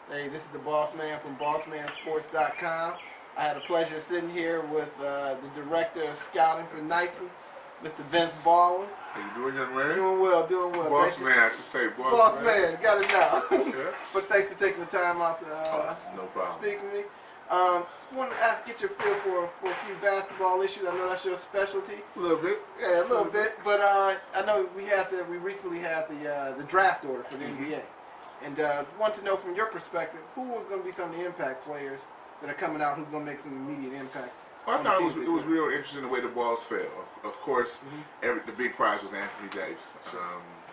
Hey, this is the Boss Man from BossManSports.com. I had the pleasure of sitting here with the director of scouting for Nike, Mr. Vince Baldwin. How you doing, young man? Doing well, doing well. Boss man, I should say. Boss man, got it now. Yeah. But thanks for taking the time out to no problem. speak with me. Just wanted to get your feel for a few basketball issues. I know that's your specialty. A little bit. Yeah, a little bit. But I know we recently had the draft order for the NBA. And want to know from your perspective, who was going to be some of the impact players that are coming out who's going to make some immediate impacts? Well, I thought it was real interesting the way the balls fell. Of course, the big prize was Anthony Davis.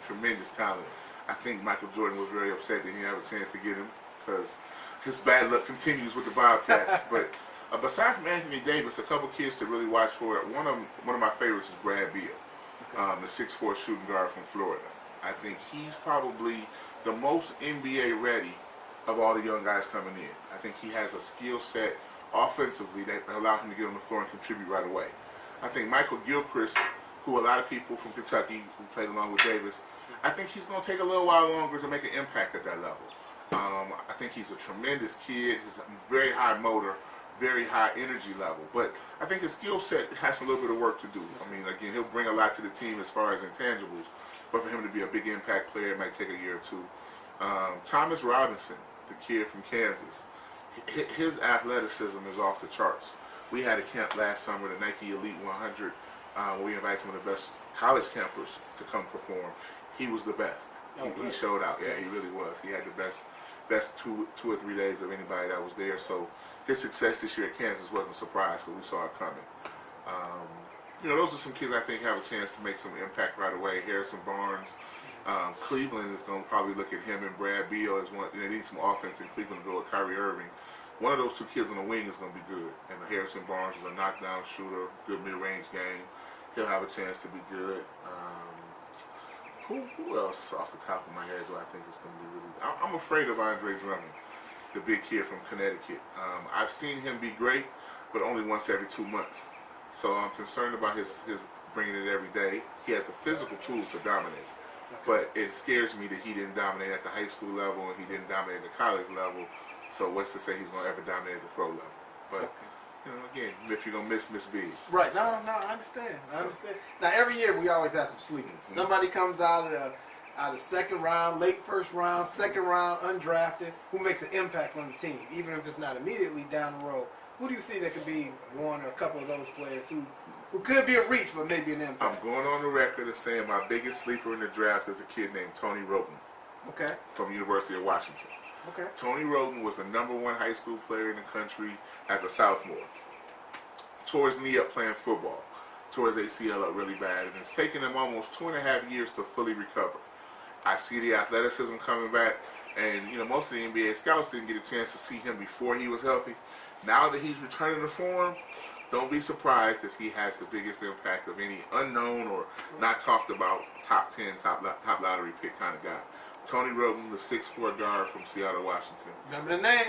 Tremendous talent. I think Michael Jordan was very upset that he didn't have a chance to get him because his bad luck continues with the Bobcats. But aside from Anthony Davis, a couple kids to really watch for. One of my favorites is Brad Beal, the 6'4" shooting guard from Florida. I think he's probably the most NBA ready of all the young guys coming in. I think he has a skill set offensively that allows him to get on the floor and contribute right away. I think Michael Gilchrist, who a lot of people from Kentucky who played along with Davis, I think he's going to take a little while longer to make an impact at that level. I think he's a tremendous kid. He's a very high motor, very high energy level. But I think his skill set has a little bit of work to do. I mean, again, he'll bring a lot to the team as far as intangibles. But for him to be a big impact player, it might take a year or two. Thomas Robinson, the kid from Kansas, his athleticism is off the charts. We had a camp last summer, the Nike Elite 100, where we invited some of the best college campers to come perform. He was the best. He showed out. Yeah, he really was. He had the best two or 3 days of anybody that was there. So his success this year at Kansas wasn't a surprise because we saw it coming. Those are some kids I think have a chance to make some impact right away. Harrison Barnes. Cleveland is going to probably look at him and Brad Beal as one. They need some offense in Cleveland to go with Kyrie Irving. One of those two kids on the wing is going to be good. And Harrison Barnes is a knockdown shooter, good mid-range game. He'll have a chance to be good. Who else off the top of my head do I think is going to be really? I'm afraid of Andre Drummond, the big kid from Connecticut. I've seen him be great, but only once every 2 months. So I'm concerned about his bringing it every day. He has the physical tools to dominate. But it scares me that he didn't dominate at the high school level and he didn't dominate at the college level. So what's to say he's going to ever dominate at the pro level? But, again, if you're going to miss B. Right. No, I understand. I understand. Now, every year we always have some sleepers. Somebody comes out of the second round, late first round, second round, undrafted, who makes an impact on the team, even if it's not immediately down the road. Who do you see that could be one or a couple of those players who could be a reach, but maybe an impact? I'm going on the record as saying my biggest sleeper in the draft is a kid named Tony Roten. Okay. From University of Washington. Okay. Tony Roten was the #1 high school player in the country as a sophomore. Tore his knee up playing football. Tore his ACL up really bad, and it's taken him almost 2.5 years to fully recover. I see the athleticism coming back, and most of the NBA scouts didn't get a chance to see him before he was healthy. Now that he's returning to form, don't be surprised if he has the biggest impact of any unknown or not talked about top 10, top lottery pick kind of guy. Tony Roten, the 6'4" guard from Seattle, Washington. Remember the name?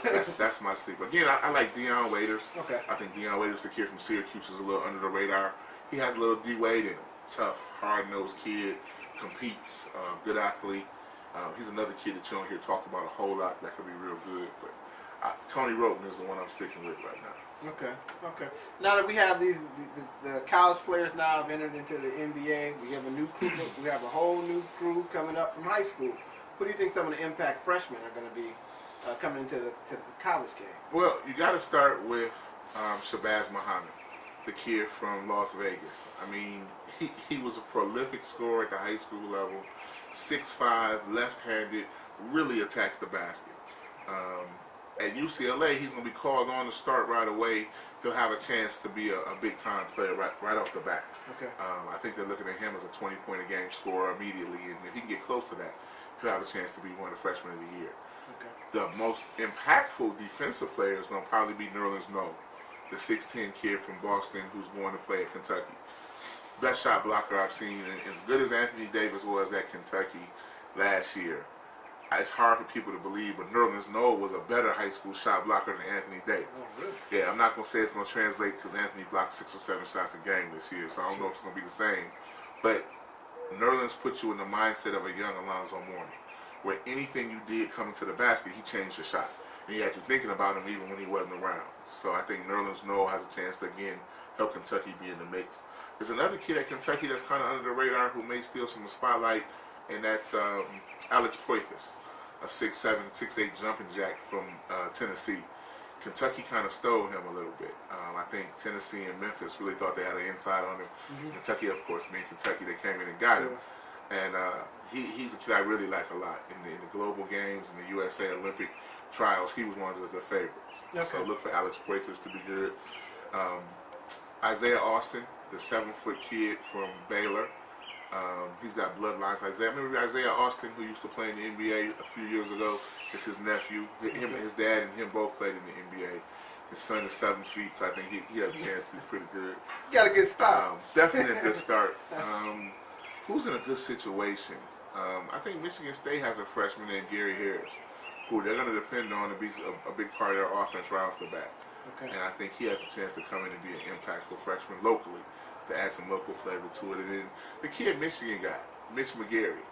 Yeah, that's my sleeper. Again, I like Deion Waiters. Okay. I think Deion Waiters, the kid from Syracuse, is a little under the radar. He has a little D Wade in him. Tough, hard-nosed kid, competes, good athlete. He's another kid that you don't hear talked about a whole lot that could be real good. But Tony Roten is the one I'm sticking with right now. Okay. Now that we have the college players now have entered into the NBA, we have a new crew. We have a whole new crew coming up from high school. Who do you think some of the impact freshmen are going to be coming into the college game? Well, you got to start with Shabazz Muhammad, the kid from Las Vegas. I mean, he was a prolific scorer at the high school level, 6'5", left-handed, really attacks the basket. At UCLA, he's going to be called on to start right away. He'll have a chance to be a big-time player right off the bat. Okay. I think they're looking at him as a 20-point-a-game scorer immediately, and if he can get close to that, he'll have a chance to be one of the freshmen of the year. Okay. The most impactful defensive player is going to probably be Nerlens Noel, the 6'10" kid from Boston who's going to play at Kentucky. Best shot blocker I've seen, and as good as Anthony Davis was at Kentucky last year, it's hard for people to believe, but Nerlens Noel was a better high school shot blocker than Anthony Davis. Oh, really? Yeah, I'm not going to say it's going to translate because Anthony blocked 6 or 7 shots a game this year, so I don't know if it's going to be the same. But Nerlens puts you in the mindset of a young Alonzo Mourning. where anything you did coming to the basket, he changed the shot. And he had you thinking about him even when he wasn't around. So I think Nerlens Noel has a chance to, again, help Kentucky be in the mix. There's another kid at Kentucky that's kind of under the radar who may steal some spotlight, and that's Alex Poythress, a 6'7", 6'8" jumping jack from Tennessee. Kentucky kind of stole him a little bit. I think Tennessee and Memphis really thought they had an inside on him. Kentucky, of course, being Kentucky, they came in and got him. And he's a kid I really like a lot. In the global games and the USA Olympic trials, he was one of the favorites. Okay. So look for Alex Poythress to be good. Isaiah Austin, the 7-foot kid from Baylor. He's got bloodlines. Remember Isaiah Austin, who used to play in the NBA a few years ago? It's his nephew. His dad and him both played in the NBA. His son is 7 feet, so I think he has a chance to be pretty good. Got a good start. Definitely a good start. Who's in a good situation? I think Michigan State has a freshman named Gary Harris, who they're going to depend on to be a big part of their offense right off the bat. Okay. And I think he has a chance to come in and be an impactful freshman locally, to add some local flavor to it. And then the kid Michigan got, Mitch McGary.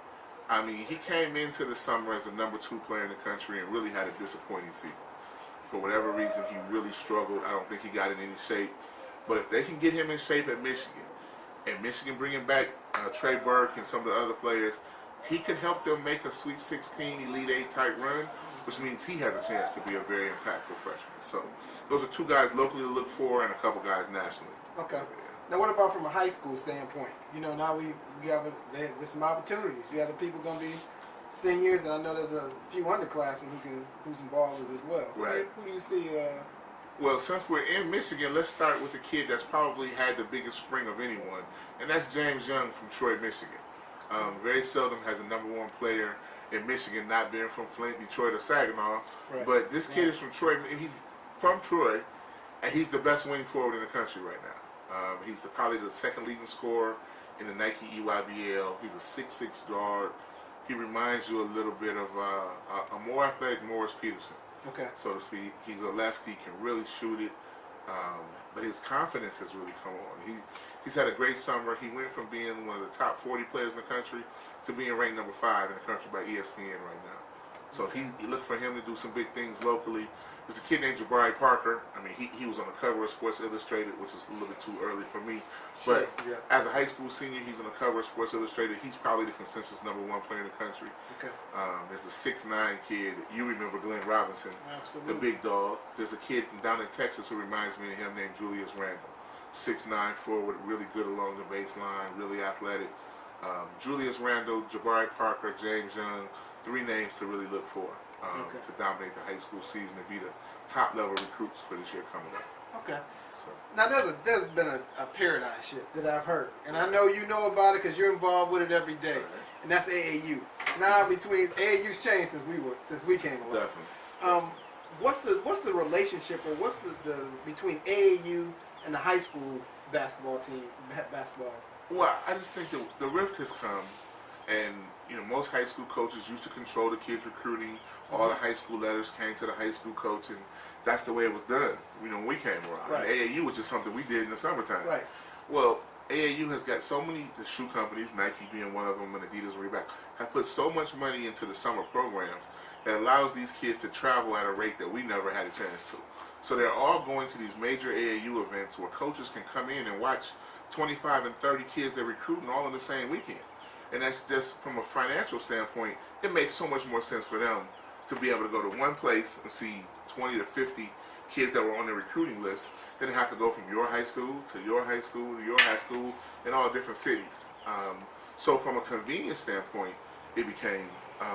I mean, he came into the summer as the number 2 player in the country and really had a disappointing season. For whatever reason, he really struggled. I don't think he got in any shape. But if they can get him in shape at Michigan, and Michigan bringing back Trey Burke and some of the other players, he can help them make a Sweet 16, Elite 8 type run, which means he has a chance to be a very impactful freshman. So those are 2 guys locally to look for and a couple guys nationally. Okay. Now, what about from a high school standpoint? You know, now we have there's some opportunities. You have the people going to be seniors, and I know there's a few underclassmen who's involved as well. Right. Who do you see? Well, since we're in Michigan, let's start with the kid that's probably had the biggest spring of anyone, and that's James Young from Troy, Michigan. Very seldom has a number 1 player in Michigan not being from Flint, Detroit, or Saginaw. Right. But this kid is from Troy, and he's from Troy, and he's the best wing forward in the country right now. He's probably the 2nd leading scorer in the Nike EYBL. He's a 6'6" guard. He reminds you a little bit of a more athletic Morris Peterson, so to speak. He's a lefty, can really shoot it, but his confidence has really come on. He's had a great summer. He went from being one of the top 40 players in the country to being ranked number 5 in the country by ESPN right now. So he looked for him to do some big things locally. There's a kid named Jabari Parker. I mean, he was on the cover of Sports Illustrated, which is a little bit too early for me. But as a high school senior, he's on the cover of Sports Illustrated. He's probably the consensus number 1 player in the country. Okay. There's a 6'9" kid. You remember Glenn Robinson, the big dog. There's a kid down in Texas who reminds me of him named Julius Randle. 6'9" forward, really good along the baseline, really athletic. Julius Randle, Jabari Parker, James Young, 3 names to really look for to dominate the high school season and be the top level recruits for this year coming up. Okay. So. Now there's been a paradigm shift that I've heard, and I know you know about it because you're involved with it every day, and that's AAU. Now between AAU's changed since we came along. Definitely. What's the relationship, or what's the between AAU and the high school basketball team basketball? Well, I just think the rift has come, and most high school coaches used to control the kids' recruiting. All the high school letters came to the high school coach, and that's the way it was done. When we came around, right. And AAU was just something we did in the summertime. Right. Well, AAU has got so many, the shoe companies, Nike being one of them, and Adidas, Reebok, have put so much money into the summer programs that allows these kids to travel at a rate that we never had a chance to. So they're all going to these major AAU events where coaches can come in and watch 25 and 30 kids they're recruiting all in the same weekend. And that's just, from a financial standpoint, it makes so much more sense for them to be able to go to one place and see 20 to 50 kids that were on the recruiting list, than to have to go from your high school to your high school to your high school in all different cities. So from a convenience standpoint, it became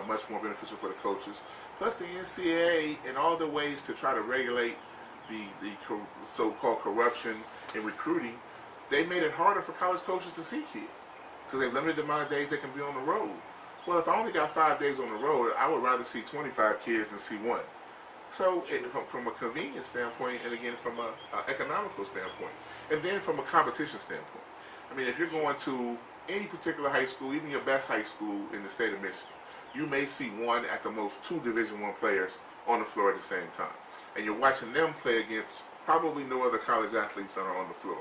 much more beneficial for the coaches. Plus the NCAA and all the ways to try to regulate the so-called corruption in recruiting, they made it harder for college coaches to see kids because they limited the amount of days they can be on the road. Well, if I only got 5 days on the road, I would rather see 25 kids than see 1. So from a convenience standpoint, and again from an economical standpoint, and then from a competition standpoint. I mean, if you're going to any particular high school, even your best high school in the state of Michigan, you may see 1 at the most 2 Division I players on the floor at the same time. And you're watching them play against probably no other college athletes that are on the floor.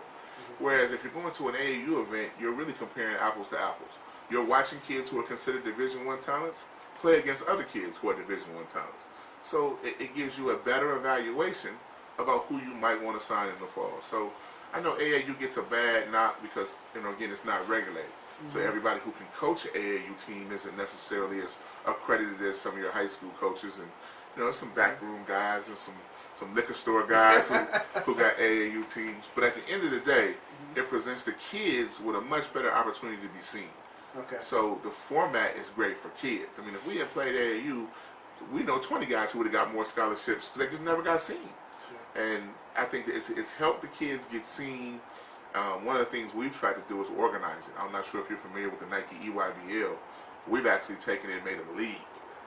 Whereas if you're going to an AAU event, you're really comparing apples to apples. You're watching kids who are considered Division I talents play against other kids who are Division I talents. So it gives you a better evaluation about who you might want to sign in the fall. So I know AAU gets a bad knock because, again, it's not regulated. So everybody who can coach an AAU team isn't necessarily as accredited as some of your high school coaches, and there's some backroom guys and some liquor store guys who got AAU teams. But at the end of the day, it presents the kids with a much better opportunity to be seen. Okay. So the format is great for kids. I mean, if we had played AAU, we know 20 guys who would have got more scholarships because they just never got seen. Sure. And I think that it's helped the kids get seen. One of the things we've tried to do is organize it. I'm not sure if you're familiar with the Nike EYBL. We've actually taken it and made a league,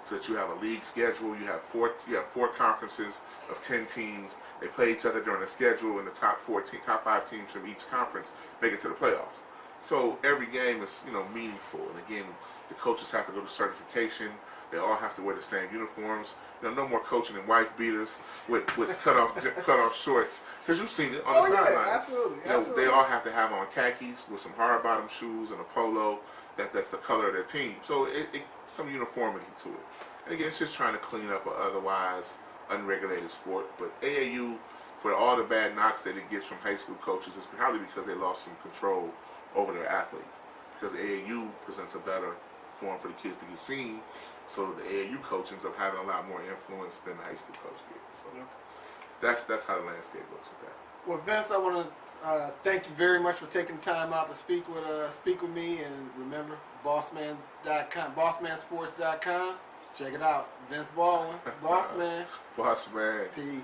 so that you have a league schedule. You have four conferences of 10 teams. They play each other during the schedule, and the top 5 teams from each conference make it to the playoffs. So every game is meaningful. And again, the coaches have to go to certification. They all have to wear the same uniforms. No more coaching in wife beaters with cut off shorts, because you've seen it on the sideline. Absolutely. They all have to have on khakis with some hard bottom shoes and a polo. That's the color of their team. So it some uniformity to it. And again, it's just trying to clean up an otherwise unregulated sport. But AAU, for all the bad knocks that it gets from high school coaches, it's probably because they lost some control over their athletes. Because AAU presents a better form for the kids to get seen, so the AAU coach ends up having a lot more influence than the high school coach did. So that's how the landscape looks with that. Well, Vince, I want to thank you very much for taking time out to speak with me. And remember, bossman.com, bossmansports.com. Check it out. Vince Baldwin, Boss Man. Boss Man. Peace.